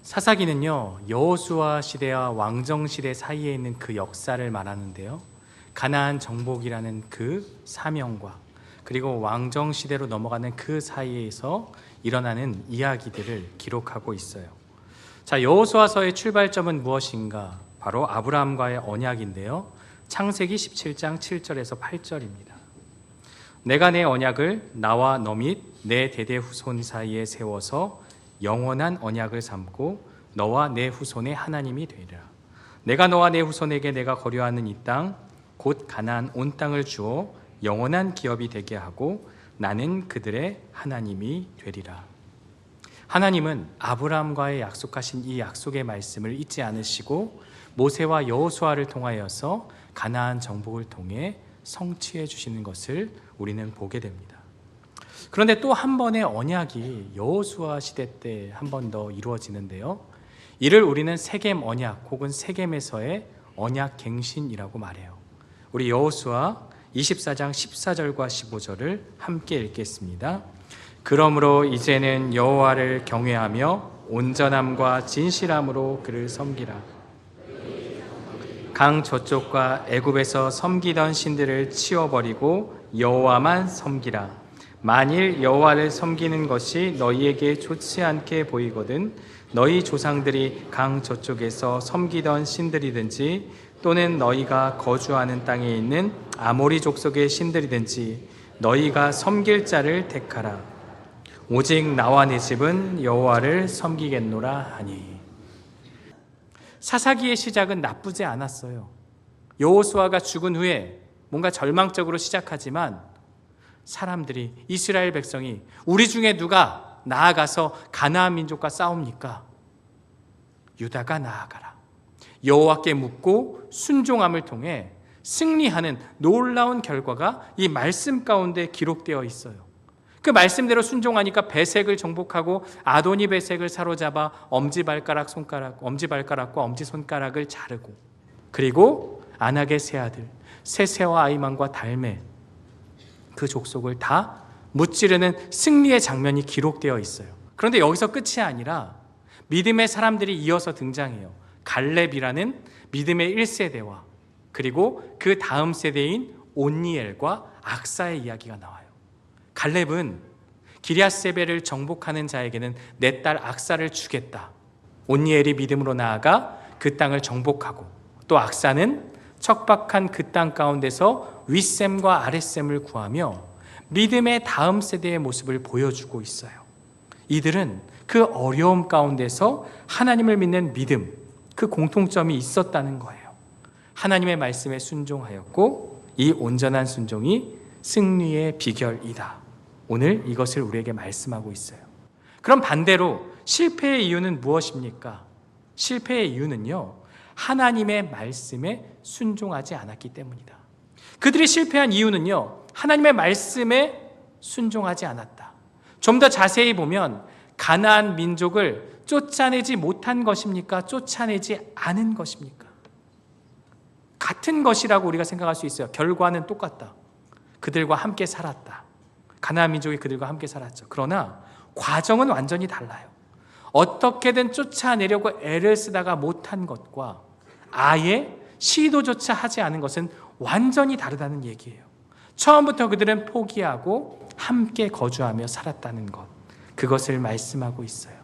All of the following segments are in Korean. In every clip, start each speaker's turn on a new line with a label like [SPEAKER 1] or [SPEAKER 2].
[SPEAKER 1] 사사기는요, 여호수아 시대와 왕정 시대 사이에 있는 그 역사를 말하는데요, 가나안 정복이라는 그 사명과 그리고 왕정 시대로 넘어가는 그 사이에서 일어나는 이야기들을 기록하고 있어요. 자, 여호수아서의 출발점은 무엇인가? 바로 아브라함과의 언약인데요, 창세기 17장 7절에서 8절입니다. 내가 내 언약을 나와 너 및 내 대대 후손 사이에 세워서 영원한 언약을 삼고 너와 내 후손의 하나님이 되리라. 내가 너와 내 후손에게 내가 거류하는 이 땅 곧 가나안 온 땅을 주어 영원한 기업이 되게 하고 나는 그들의 하나님이 되리라. 하나님은 아브라함과의 약속하신 이 약속의 말씀을 잊지 않으시고 모세와 여호수아를 통하여서 가나안 정복을 통해 성취해 주시는 것을 우리는 보게 됩니다. 그런데 또 한 번의 언약이 여호수아 시대 때 한 번 더 이루어지는데요, 이를 우리는 세겜 언약 혹은 세겜에서의 언약 갱신이라고 말해요. 우리 여호수아 24장 14절과 15절을 함께 읽겠습니다. 그러므로 이제는 여호와를 경외하며 온전함과 진실함으로 그를 섬기라. 강 저쪽과 애굽에서 섬기던 신들을 치워버리고 여호와만 섬기라. 만일 여호와를 섬기는 것이 너희에게 좋지 않게 보이거든 너희 조상들이 강 저쪽에서 섬기던 신들이든지 또는 너희가 거주하는 땅에 있는 아모리 족속의 신들이든지 너희가 섬길 자를 택하라. 오직 나와 내 집은 여호와를 섬기겠노라 하니. 사사기의 시작은 나쁘지 않았어요. 여호수아가 죽은 후에 뭔가 절망적으로 시작하지만 사람들이, 이스라엘 백성이 우리 중에 누가 나아가서 가나안 민족과 싸웁니까? 유다가 나아가라. 여호와께 묻고 순종함을 통해 승리하는 놀라운 결과가 이 말씀 가운데 기록되어 있어요. 그 말씀대로 순종하니까 베색을 정복하고 아도니 베색을 사로잡아 엄지발가락과 엄지손가락을 자르고, 그리고 아낙의 세 아들 세세와 아이만과 달메 그 족속을 다 무찌르는 승리의 장면이 기록되어 있어요. 그런데 여기서 끝이 아니라 믿음의 사람들이 이어서 등장해요. 갈렙이라는 믿음의 1세대와 그리고 그 다음 세대인 온니엘과 악사의 이야기가 나와요. 갈렙은 기럇세벨을 정복하는 자에게는 내 딸 악사를 주겠다. 온니엘이 믿음으로 나아가 그 땅을 정복하고, 또 악사는 척박한 그 땅 가운데서 윗셈과 아랫셈을 구하며 믿음의 다음 세대의 모습을 보여주고 있어요. 이들은 그 어려움 가운데서 하나님을 믿는 믿음, 그 공통점이 있었다는 거예요. 하나님의 말씀에 순종하였고 이 온전한 순종이 승리의 비결이다. 오늘 이것을 우리에게 말씀하고 있어요. 그럼 반대로 실패의 이유는 무엇입니까? 실패의 이유는요, 하나님의 말씀에 순종하지 않았기 때문이다. 그들이 실패한 이유는요, 하나님의 말씀에 순종하지 않았다. 좀 더 자세히 보면 가나안 민족을 쫓아내지 못한 것입니까? 쫓아내지 않은 것입니까? 같은 것이라고 우리가 생각할 수 있어요. 결과는 똑같다. 그들과 함께 살았다. 가나안 민족이 그들과 함께 살았죠. 그러나 과정은 완전히 달라요. 어떻게든 쫓아내려고 애를 쓰다가 못한 것과 아예 시도조차 하지 않은 것은 완전히 다르다는 얘기예요. 처음부터 그들은 포기하고 함께 거주하며 살았다는 것, 그것을 말씀하고 있어요.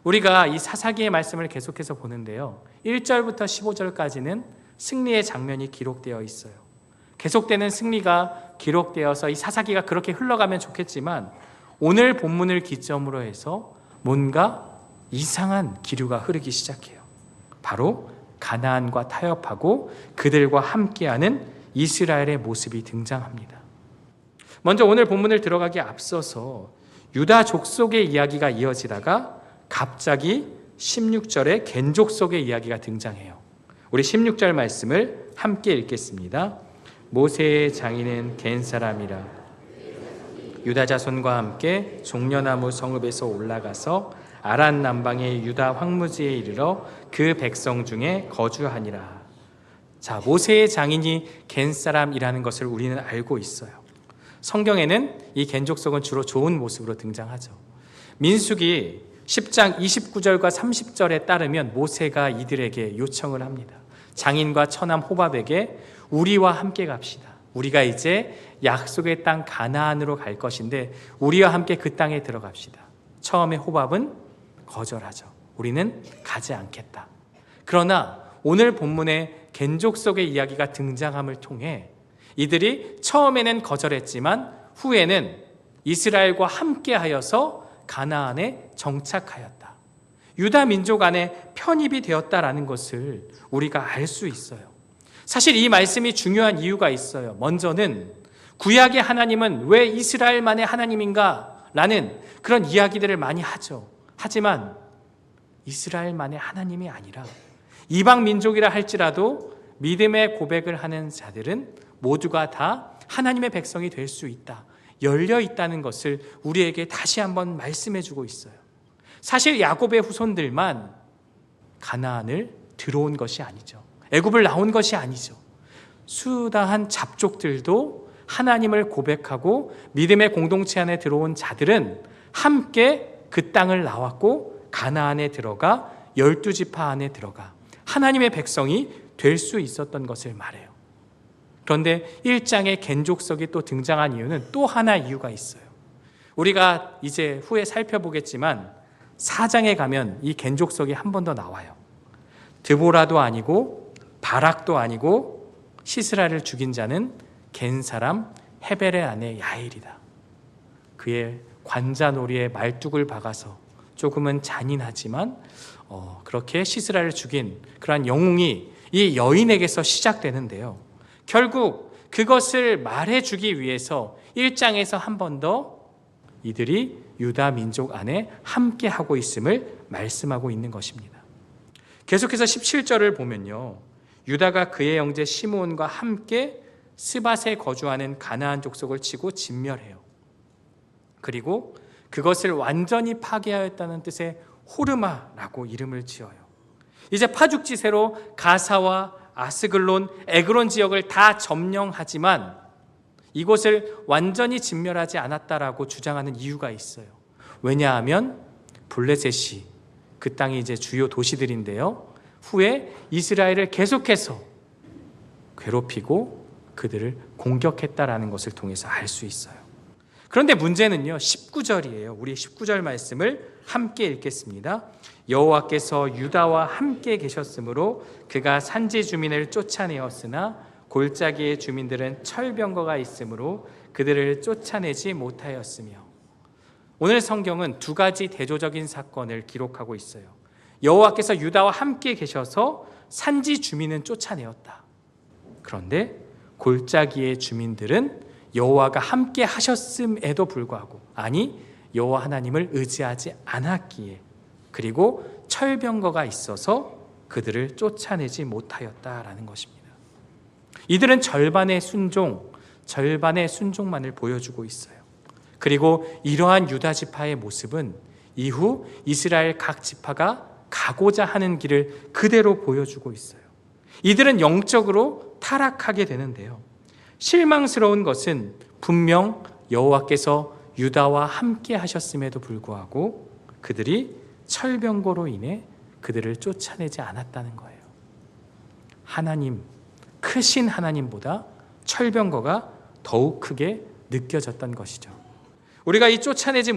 [SPEAKER 1] 우리가 이 사사기의 말씀을 계속해서 보는데요, 1절부터 15절까지는 승리의 장면이 기록되어 있어요. 계속되는 승리가 기록되어서 이 사사기가 그렇게 흘러가면 좋겠지만 오늘 본문을 기점으로 해서 뭔가 이상한 기류가 흐르기 시작해요. 바로 가나안과 타협하고 그들과 함께하는 이스라엘의 모습이 등장합니다. 먼저 오늘 본문을 들어가기에 앞서서 유다 족속의 이야기가 이어지다가 갑자기 16절에 겐 족속의 이야기가 등장해요. 우리 16절 말씀을 함께 읽겠습니다. 모세의 장인은 겐 사람이라 유다 자손과 함께 종려나무 성읍에서 올라가서 아란 남방의 유다 황무지에 이르러 그 백성 중에 거주하니라. 자, 모세의 장인이 겐 사람이라는 것을 우리는 알고 있어요. 성경에는 이 겐 족속은 주로 좋은 모습으로 등장하죠. 민수기 10장 29절과 30절에 따르면 모세가 이들에게 요청을 합니다. 장인과 처남 호밥에게 우리와 함께 갑시다. 우리가 이제 약속의 땅 가나안으로 갈 것인데 우리와 함께 그 땅에 들어갑시다. 처음에 호밥은 거절하죠. 우리는 가지 않겠다. 그러나 오늘 본문에 겐족속의 이야기가 등장함을 통해 이들이 처음에는 거절했지만 후에는 이스라엘과 함께하여서 가나안에 정착하였다. 유다 민족 안에 편입이 되었다라는 것을 우리가 알 수 있어요. 사실 이 말씀이 중요한 이유가 있어요. 먼저는 구약의 하나님은 왜 이스라엘만의 하나님인가? 라는 그런 이야기들을 많이 하죠. 하지만 이스라엘만의 하나님이 아니라 이방 민족이라 할지라도 믿음의 고백을 하는 자들은 모두가 다 하나님의 백성이 될 수 있다. 열려 있다는 것을 우리에게 다시 한번 말씀해 주고 있어요. 사실 야곱의 후손들만 가나안을 들어온 것이 아니죠. 애굽을 나온 것이 아니죠. 수다한 잡족들도 하나님을 고백하고 믿음의 공동체 안에 들어온 자들은 함께 그 땅을 나왔고 가나안에 들어가 12지파 안에 들어가 하나님의 백성이 될 수 있었던 것을 말해요. 그런데 1장에 겐족석이 또 등장한 이유는 또 하나 이유가 있어요. 우리가 이제 후에 살펴보겠지만 4장에 가면 이 겐족석이 한 번 더 나와요. 드보라도 아니고 바락도 아니고 시스라를 죽인 자는 겐 사람 헤벨의 아내 야엘이다. 그의 관자놀이에 말뚝을 박아서 조금은 잔인하지만 그렇게 시스라를 죽인 그러한 영웅이 이 여인에게서 시작되는데요. 결국 그것을 말해주기 위해서 1장에서 한 번 더 이들이 유다 민족 안에 함께하고 있음을 말씀하고 있는 것입니다. 계속해서 17절을 보면요. 유다가 그의 형제 시므온과 함께 스밧에 거주하는 가나안 족속을 치고 진멸해요. 그리고 그것을 완전히 파괴하였다는 뜻의 호르마라고 이름을 지어요. 이제 파죽지세로 가사와 아스글론, 에그론 지역을 다 점령하지만 이곳을 완전히 진멸하지 않았다라고 주장하는 이유가 있어요. 왜냐하면 블레셋이 그 땅이 이제 주요 도시들인데요. 후에 이스라엘을 계속해서 괴롭히고 그들을 공격했다라는 것을 통해서 알 수 있어요. 그런데 문제는요. 19절이에요. 우리 19절 말씀을 함께 읽겠습니다. 여호와께서 유다와 함께 계셨으므로 그가 산지 주민을 쫓아내었으나 골짜기의 주민들은 철병거가 있으므로 그들을 쫓아내지 못하였으며. 오늘 성경은 두 가지 대조적인 사건을 기록하고 있어요. 여호와께서 유다와 함께 계셔서 산지 주민은 쫓아내었다. 그런데 골짜기의 주민들은 여호와가 함께 하셨음에도 불구하고 여호와 하나님을 의지하지 않았기에 그리고 철병거가 있어서 그들을 쫓아내지 못하였다라는 것입니다. 이들은 절반의 순종만을 보여주고 있어요. 그리고 이러한 유다 지파의 모습은 이후 이스라엘 각 지파가 가고자 하는 길을 그대로 보여주고 있어요. 이들은 영적으로 타락하게 되는데요. 실망스러운 것은 분명 여호와께서 유다와 함께 하셨음에도 불구하고 그들이 철병거로 인해 그들을 쫓아내지 않았다는 거예요. 크신 하나님보다 철병거가 더욱 크게 느껴졌던 것이죠. 우리가 이 쫓아내지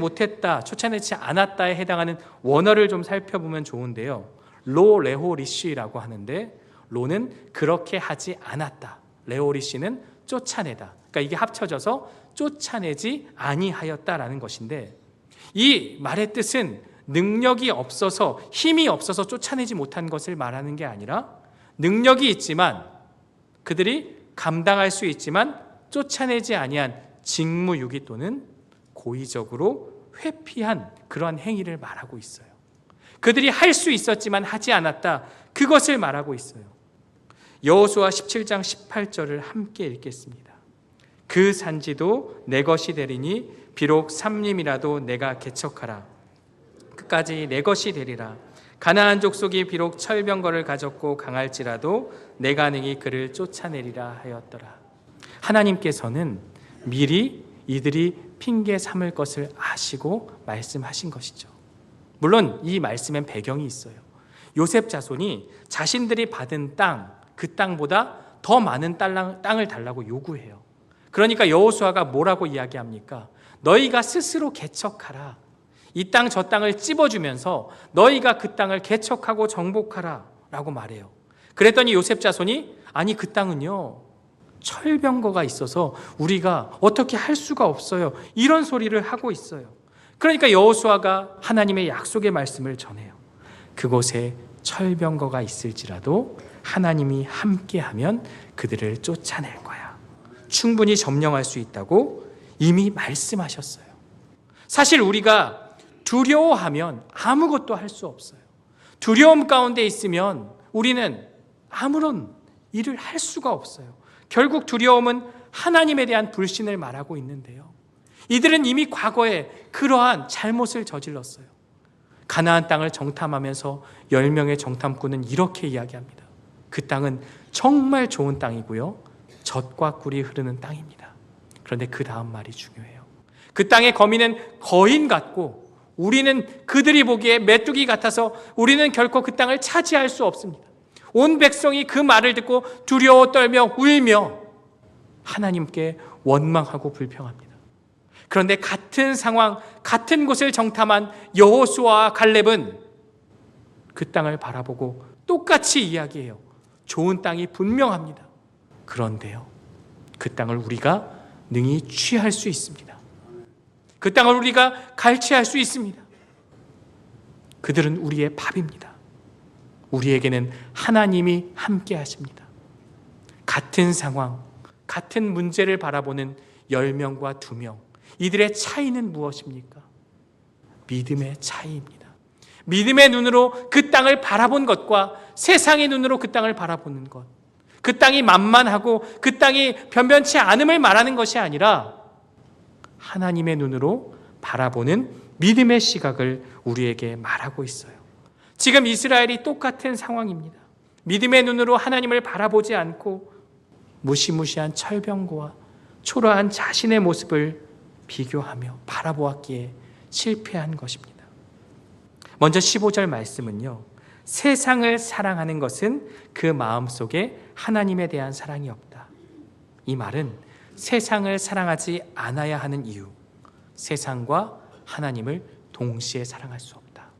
[SPEAKER 1] 않았다에 해당하는 원어를 좀 살펴보면 좋은데요. 레호리시라고 하는데 로는 그렇게 하지 않았다. 레호리시는 쫓아내다. 그러니까 이게 합쳐져서 쫓아내지 아니하였다라는 것인데 이 말의 뜻은 능력이 없어서 힘이 없어서 쫓아내지 못한 것을 말하는 게 아니라 능력이 있지만 그들이 감당할 수 있지만 쫓아내지 아니한 직무유기 또는 고의적으로 회피한 그러한 행위를 말하고 있어요. 그들이 할 수 있었지만 하지 않았다. 그것을 말하고 있어요. 여호수아 17장 18절을 함께 읽겠습니다. 그 산지도 내 것이 되리니 비록 삼림이라도 내가 개척하라. 끝까지 내 것이 되리라. 가나안 족속이 비록 철병거를 가졌고 강할지라도 내가 능히 그를 쫓아내리라 하였더라. 하나님께서는 미리 이들이 핑계 삼을 것을 아시고 말씀하신 것이죠. 물론 이 말씀엔 배경이 있어요. 요셉 자손이 자신들이 받은 땅, 그 땅보다 더 많은 땅을 달라고 요구해요. 그러니까 여호수아가 뭐라고 이야기합니까? 너희가 스스로 개척하라. 이 땅 저 땅을 찝어주면서 너희가 그 땅을 개척하고 정복하라 라고 말해요. 그랬더니 요셉 자손이 아니 그 땅은요 철병거가 있어서 우리가 어떻게 할 수가 없어요. 이런 소리를 하고 있어요. 그러니까 여호수아가 하나님의 약속의 말씀을 전해요. 그곳에 철병거가 있을지라도 하나님이 함께하면 그들을 쫓아낼 거야. 충분히 점령할 수 있다고 이미 말씀하셨어요. 사실 우리가 두려워하면 아무것도 할 수 없어요. 두려움 가운데 있으면 우리는 아무런 일을 할 수가 없어요. 결국 두려움은 하나님에 대한 불신을 말하고 있는데요. 이들은 이미 과거에 그러한 잘못을 저질렀어요. 가나안 땅을 정탐하면서 10명의 정탐꾼은 이렇게 이야기합니다. 그 땅은 정말 좋은 땅이고요. 젖과 꿀이 흐르는 땅입니다. 그런데 그 다음 말이 중요해요. 그 땅의 거민은 거인 같고 우리는 그들이 보기에 메뚜기 같아서 우리는 결코 그 땅을 차지할 수 없습니다. 온 백성이 그 말을 듣고 두려워 떨며 울며 하나님께 원망하고 불평합니다. 그런데 같은 상황, 같은 곳을 정탐한 여호수아와 갈렙은 그 땅을 바라보고 똑같이 이야기해요. 좋은 땅이 분명합니다. 그런데요, 그 땅을 우리가 능히 취할 수 있습니다. 그 땅을 우리가 갈취할 수 있습니다. 그들은 우리의 밥입니다. 우리에게는 하나님이 함께 하십니다. 같은 상황, 같은 문제를 바라보는 10명과 2명, 이들의 차이는 무엇입니까? 믿음의 차이입니다. 믿음의 눈으로 그 땅을 바라본 것과 세상의 눈으로 그 땅을 바라보는 것, 그 땅이 만만하고 그 땅이 변변치 않음을 말하는 것이 아니라 하나님의 눈으로 바라보는 믿음의 시각을 우리에게 말하고 있어요. 지금 이스라엘이 똑같은 상황입니다. 믿음의 눈으로 하나님을 바라보지 않고 무시무시한 철병거와 초라한 자신의 모습을 비교하며 바라보았기에 실패한 것입니다. 먼저 15절 말씀은요, 세상을 사랑하는 것은 그 마음속에 하나님에 대한 사랑이 없다. 이 말은 세상을 사랑하지 않아야 하는 이유, 세상과 하나님을 동시에 사랑할 수 없다.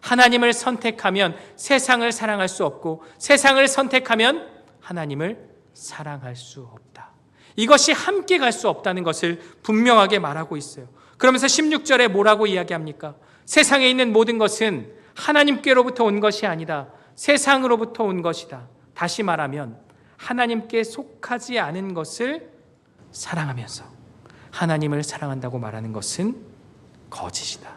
[SPEAKER 1] 하나님을 선택하면 세상을 사랑할 수 없고 세상을 선택하면 하나님을 사랑할 수 없다. 이것이 함께 갈 수 없다는 것을 분명하게 말하고 있어요. 그러면서 16절에 뭐라고 이야기합니까? 세상에 있는 모든 것은 하나님께로부터 온 것이 아니다. 세상으로부터 온 것이다. 다시 말하면 하나님께 속하지 않은 것을 사랑하면서 하나님을 사랑한다고 말하는 것은 거짓이다.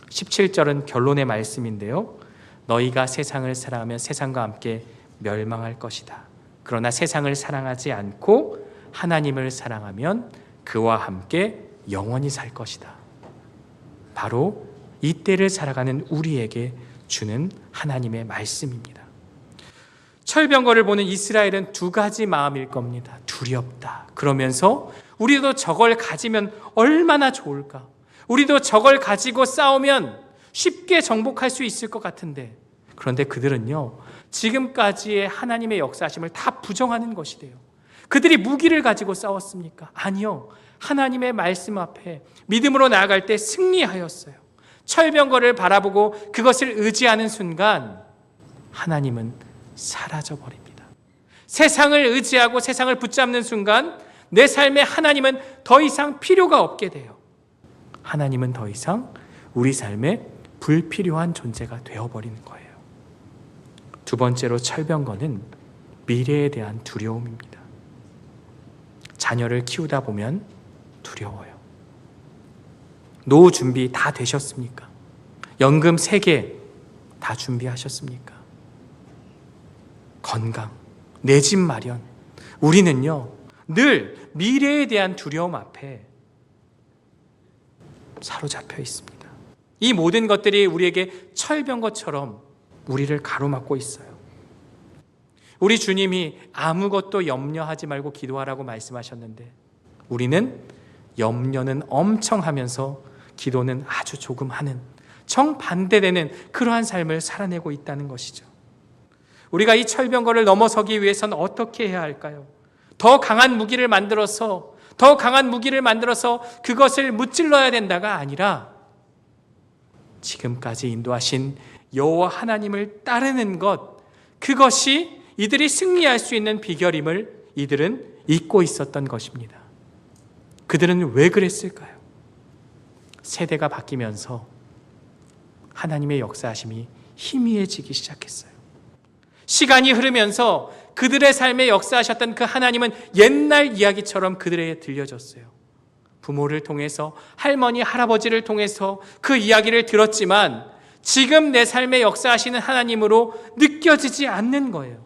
[SPEAKER 1] 17절은 결론의 말씀인데요. 너희가 세상을 사랑하면 세상과 함께 멸망할 것이다. 그러나 세상을 사랑하지 않고 하나님을 사랑하면 그와 함께 영원히 살 것이다. 바로 이 때를 살아가는 우리에게 주는 하나님의 말씀입니다. 철병거를 보는 이스라엘은 두 가지 마음일 겁니다. 두렵다. 그러면서 우리도 저걸 가지면 얼마나 좋을까? 우리도 저걸 가지고 싸우면 쉽게 정복할 수 있을 것 같은데, 그런데 그들은요, 지금까지의 하나님의 역사하심을 다 부정하는 것이래요. 그들이 무기를 가지고 싸웠습니까? 아니요. 하나님의 말씀 앞에 믿음으로 나아갈 때 승리하였어요. 철병거를 바라보고 그것을 의지하는 순간 하나님은 사라져버립니다. 세상을 의지하고 세상을 붙잡는 순간 내 삶에 하나님은 더 이상 필요가 없게 돼요. 하나님은 더 이상 우리 삶에 불필요한 존재가 되어버리는 거예요. 두 번째로 철병거는 미래에 대한 두려움입니다. 자녀를 키우다 보면 두려워요. 노후 준비 다 되셨습니까? 연금 3개 다 준비하셨습니까? 건강, 내 집 마련. 우리는요, 늘 미래에 대한 두려움 앞에 사로잡혀 있습니다. 이 모든 것들이 우리에게 철병거처럼 우리를 가로막고 있어요. 우리 주님이 아무것도 염려하지 말고 기도하라고 말씀하셨는데 우리는 염려는 엄청 하면서 기도는 아주 조금 하는, 정반대되는 그러한 삶을 살아내고 있다는 것이죠. 우리가 이 철병거를 넘어서기 위해서는 어떻게 해야 할까요? 더 강한 무기를 만들어서 그것을 무찔러야 된다가 아니라 지금까지 인도하신 여호와 하나님을 따르는 것, 그것이 이들이 승리할 수 있는 비결임을 이들은 잊고 있었던 것입니다. 그들은 왜 그랬을까요? 세대가 바뀌면서 하나님의 역사하심이 희미해지기 시작했어요. 시간이 흐르면서 그들의 삶에 역사하셨던 그 하나님은 옛날 이야기처럼 그들에게 들려졌어요. 부모를 통해서, 할머니, 할아버지를 통해서 그 이야기를 들었지만 지금 내 삶에 역사하시는 하나님으로 느껴지지 않는 거예요.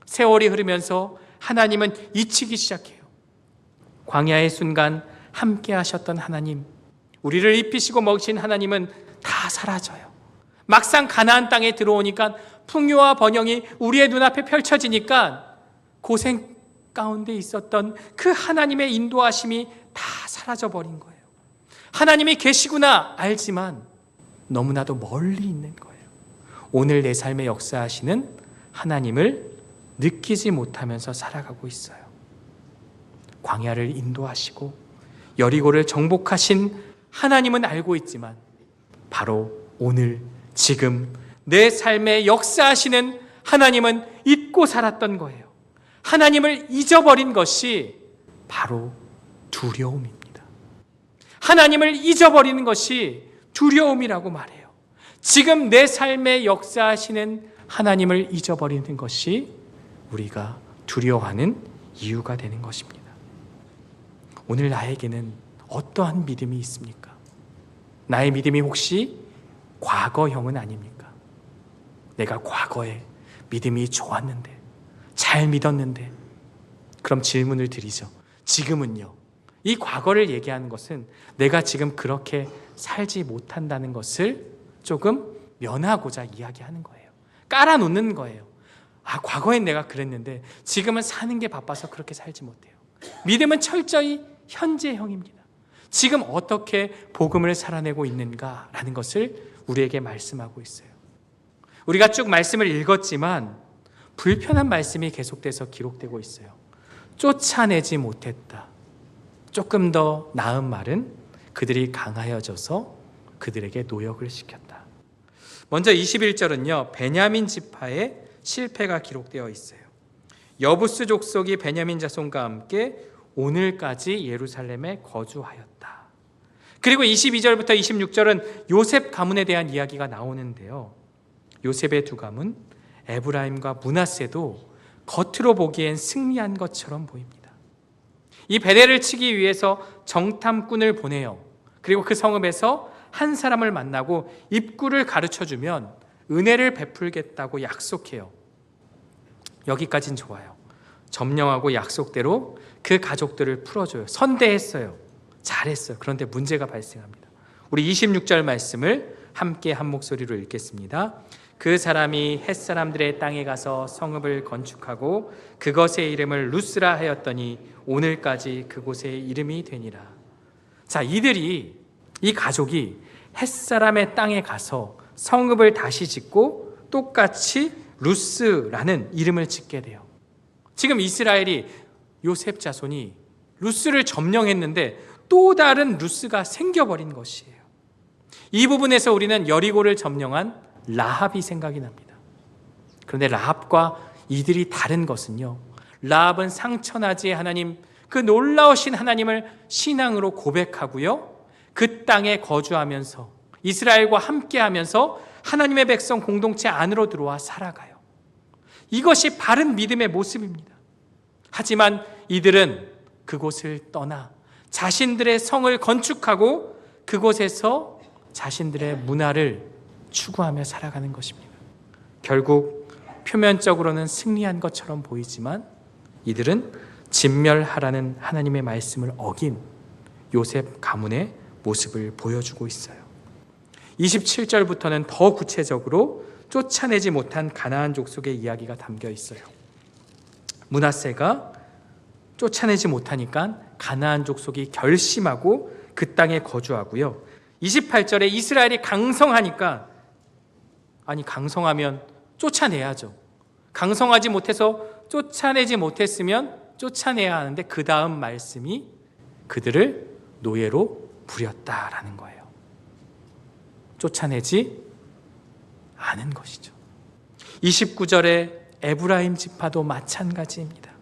[SPEAKER 1] 세월이 흐르면서 하나님은 잊히기 시작해요. 광야의 순간 함께 하셨던 하나님, 우리를 입히시고 먹이신 하나님은 다 사라져요. 막상 가나안 땅에 들어오니까 풍요와 번영이 우리의 눈앞에 펼쳐지니까 고생 가운데 있었던 그 하나님의 인도하심이 다 사라져버린 거예요. 하나님이 계시구나 알지만 너무나도 멀리 있는 거예요. 오늘 내 삶에 역사하시는 하나님을 느끼지 못하면서 살아가고 있어요. 광야를 인도하시고 여리고를 정복하신 하나님은 알고 있지만 바로 오늘 지금 내 삶에 역사하시는 하나님은 잊고 살았던 거예요. 하나님을 잊어버린 것이 바로 두려움입니다. 하나님을 잊어버리는 것이 두려움이라고 말해요. 지금 내 삶에 역사하시는 하나님을 잊어버리는 것이 우리가 두려워하는 이유가 되는 것입니다. 오늘 나에게는 어떠한 믿음이 있습니까? 나의 믿음이 혹시 과거형은 아닙니까? 내가 과거에 믿음이 좋았는데, 잘 믿었는데, 그럼 질문을 드리죠. 지금은요? 이 과거를 얘기하는 것은 내가 지금 그렇게 살지 못한다는 것을 조금 면하고자 이야기하는 거예요. 깔아놓는 거예요. 과거엔 내가 그랬는데 지금은 사는 게 바빠서 그렇게 살지 못해요. 믿음은 철저히 현재형입니다. 지금 어떻게 복음을 살아내고 있는가라는 것을 우리에게 말씀하고 있어요. 우리가 쭉 말씀을 읽었지만 불편한 말씀이 계속돼서 기록되고 있어요. 쫓아내지 못했다. 조금 더 나은 말은 그들이 강하여져서 그들에게 노역을 시켰다. 먼저 21절은요, 베냐민 지파의 실패가 기록되어 있어요. 여부스 족속이 베냐민 자손과 함께 오늘까지 예루살렘에 거주하였다. 그리고 22절부터 26절은 요셉 가문에 대한 이야기가 나오는데요. 요셉의 두 가문 에브라임과 므낫세도 겉으로 보기엔 승리한 것처럼 보입니다. 이 베레를 치기 위해서 정탐꾼을 보내요. 그리고 그 성읍에서 한 사람을 만나고 입구를 가르쳐주면 은혜를 베풀겠다고 약속해요. 여기까진 좋아요. 점령하고 약속대로 그 가족들을 풀어줘요. 선대했어요. 잘했어요. 그런데 문제가 발생합니다. 우리 26절 말씀을 함께 한 목소리로 읽겠습니다. 그 사람이 햇사람들의 땅에 가서 성읍을 건축하고 그것의 이름을 루스라 하였더니 오늘까지 그곳의 이름이 되니라. 자, 이 가족이 햇사람의 땅에 가서 성읍을 다시 짓고 똑같이 루스라는 이름을 짓게 돼요. 지금 이스라엘이 요셉 자손이 루스를 점령했는데 또 다른 루스가 생겨버린 것이에요. 이 부분에서 우리는 여리고를 점령한 라합이 생각이 납니다. 그런데 라합과 이들이 다른 것은요, 라합은 상처나지의 하나님, 그 놀라우신 하나님을 신앙으로 고백하고요, 그 땅에 거주하면서 이스라엘과 함께하면서 하나님의 백성 공동체 안으로 들어와 살아가요. 이것이 바른 믿음의 모습입니다. 하지만 이들은 그곳을 떠나 자신들의 성을 건축하고 그곳에서 자신들의 문화를 추구하며 살아가는 것입니다. 결국 표면적으로는 승리한 것처럼 보이지만 이들은 진멸하라는 하나님의 말씀을 어긴 요셉 가문의 모습을 보여주고 있어요. 27절부터는 더 구체적으로 쫓아내지 못한 가나안 족속의 이야기가 담겨 있어요. 므낫세가 쫓아내지 못하니까 가나안 족속이 결심하고 그 땅에 거주하고요. 28절에 이스라엘이 강성하니까, 아니 강성하면 쫓아내야죠. 강성하지 못해서 쫓아내지 못했으면 쫓아내야 하는데 그 다음 말씀이 그들을 노예로 부렸다라는 거예요. 쫓아내지 않은 것이죠. 29절에 에브라임 지파도 마찬가지입니다.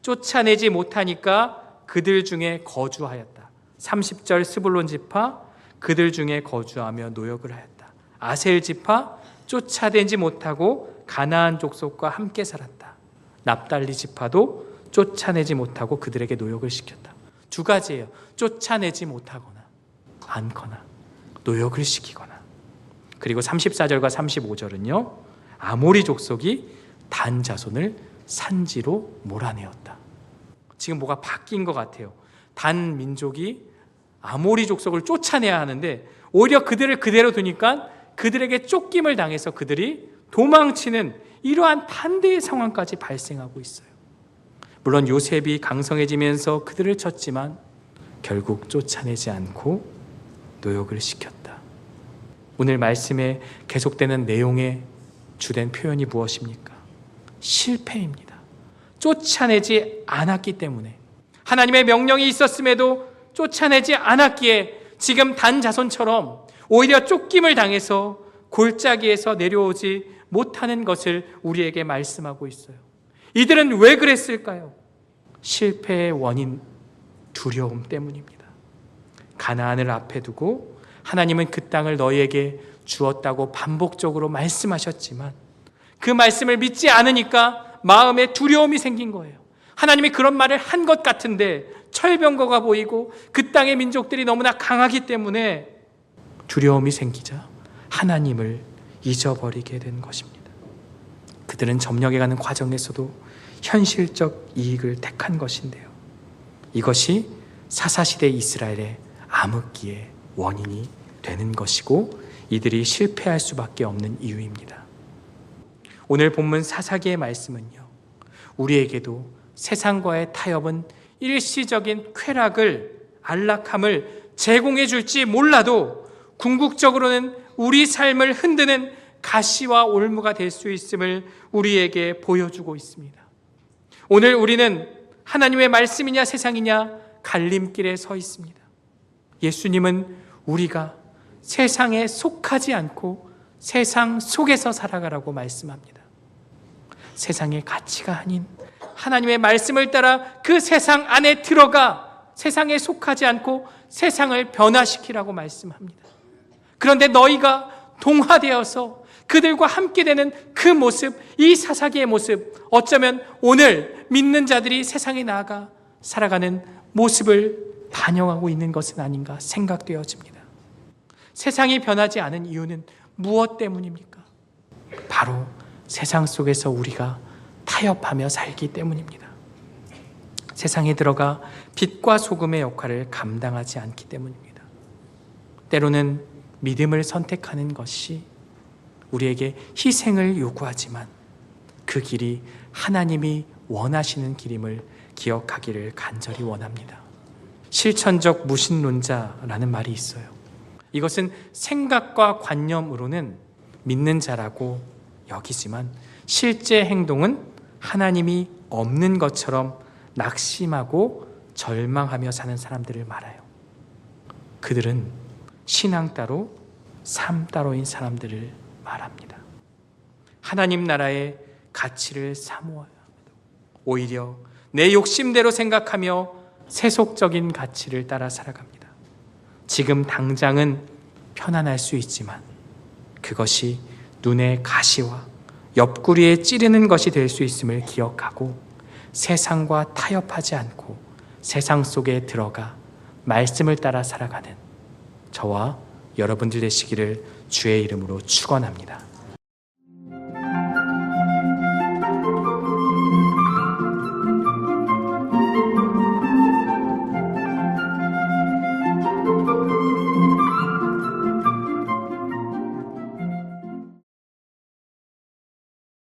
[SPEAKER 1] 쫓아내지 못하니까 그들 중에 거주하였다. 30절 스불론 지파 그들 중에 거주하며 노역을 하였다. 아셀 지파 쫓아내지 못하고 가나안 족속과 함께 살았다. 납달리 지파도 쫓아내지 못하고 그들에게 노역을 시켰다. 두 가지예요. 쫓아내지 못하거나 않거나 노역을 시키거나. 그리고 34절과 35절은요, 아모리 족속이 단 자손을 산지로 몰아내었다. 지금 뭐가 바뀐 것 같아요. 단 민족이 아모리 족속을 쫓아내야 하는데 오히려 그들을 그대로 두니까 그들에게 쫓김을 당해서 그들이 도망치는 이러한 반대의 상황까지 발생하고 있어요. 물론 요셉이 강성해지면서 그들을 쳤지만 결국 쫓아내지 않고 노역을 시켰다. 오늘 말씀에 계속되는 내용의 주된 표현이 무엇입니까? 실패입니다. 쫓아내지 않았기 때문에, 하나님의 명령이 있었음에도 쫓아내지 않았기에 지금 단 자손처럼 오히려 쫓김을 당해서 골짜기에서 내려오지 못하는 것을 우리에게 말씀하고 있어요. 이들은 왜 그랬을까요? 실패의 원인, 두려움 때문입니다. 가나안을 앞에 두고 하나님은 그 땅을 너희에게 주었다고 반복적으로 말씀하셨지만 그 말씀을 믿지 않으니까 마음에 두려움이 생긴 거예요. 하나님이 그런 말을 한 것 같은데 철병거가 보이고 그 땅의 민족들이 너무나 강하기 때문에 두려움이 생기자 하나님을 잊어버리게 된 것입니다. 그들은 점령해가는 과정에서도 현실적 이익을 택한 것인데요. 이것이 사사시대 이스라엘의 암흑기의 원인이 되는 것이고 이들이 실패할 수밖에 없는 이유입니다. 오늘 본문 사사기의 말씀은요, 우리에게도 세상과의 타협은 일시적인 쾌락을, 안락함을 제공해 줄지 몰라도 궁극적으로는 우리 삶을 흔드는 가시와 올무가 될 수 있음을 우리에게 보여주고 있습니다. 오늘 우리는 하나님의 말씀이냐 세상이냐 갈림길에 서 있습니다. 예수님은 우리가 세상에 속하지 않고 세상 속에서 살아가라고 말씀합니다. 세상의 가치가 아닌 하나님의 말씀을 따라 그 세상 안에 들어가 세상에 속하지 않고 세상을 변화시키라고 말씀합니다. 그런데 너희가 동화되어서 그들과 함께 되는 그 모습, 이 사사기의 모습, 어쩌면 오늘 믿는 자들이 세상에 나아가 살아가는 모습을 반영하고 있는 것은 아닌가 생각되어집니다. 세상이 변하지 않은 이유는 무엇 때문입니까? 바로 세상 속에서 우리가 타협하며 살기 때문입니다. 세상에 들어가 빛과 소금의 역할을 감당하지 않기 때문입니다. 때로는 믿음을 선택하는 것이 우리에게 희생을 요구하지만 그 길이 하나님이 원하시는 길임을 기억하기를 간절히 원합니다. 실천적 무신론자라는 말이 있어요. 이것은 생각과 관념으로는 믿는 자라고 여기지만 실제 행동은 하나님이 없는 것처럼 낙심하고 절망하며 사는 사람들을 말해요. 그들은 신앙 따로 삶 따로인 사람들을 말합니다. 하나님 나라의 가치를 사모하여 오히려 내 욕심대로 생각하며 세속적인 가치를 따라 살아갑니다. 지금 당장은 편안할 수 있지만 그것이 눈의 가시와 옆구리에 찌르는 것이 될 수 있음을 기억하고 세상과 타협하지 않고 세상 속에 들어가 말씀을 따라 살아가는 저와 여러분들 되시기를 주의 이름으로 축원합니다.